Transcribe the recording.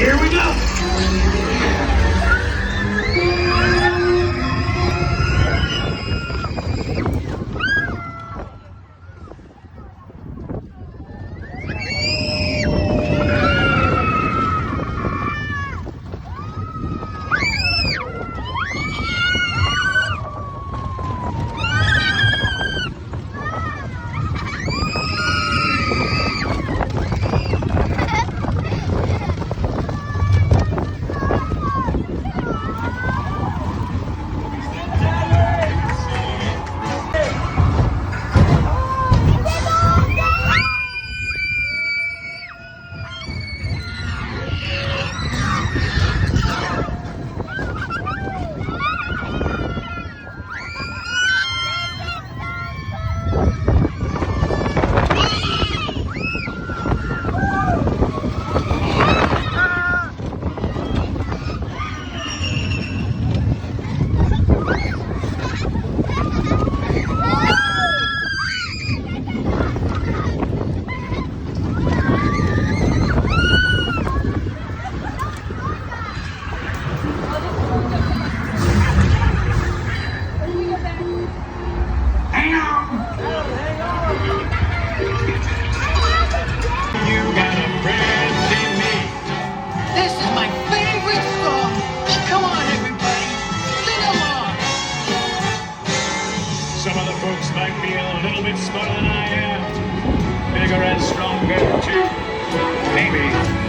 Here we go. Hang on. You got a friend in me. This is my favorite song. Come on, everybody, sing along. Some other folks might be a little bit smarter than I am. Bigger and stronger too. Maybe.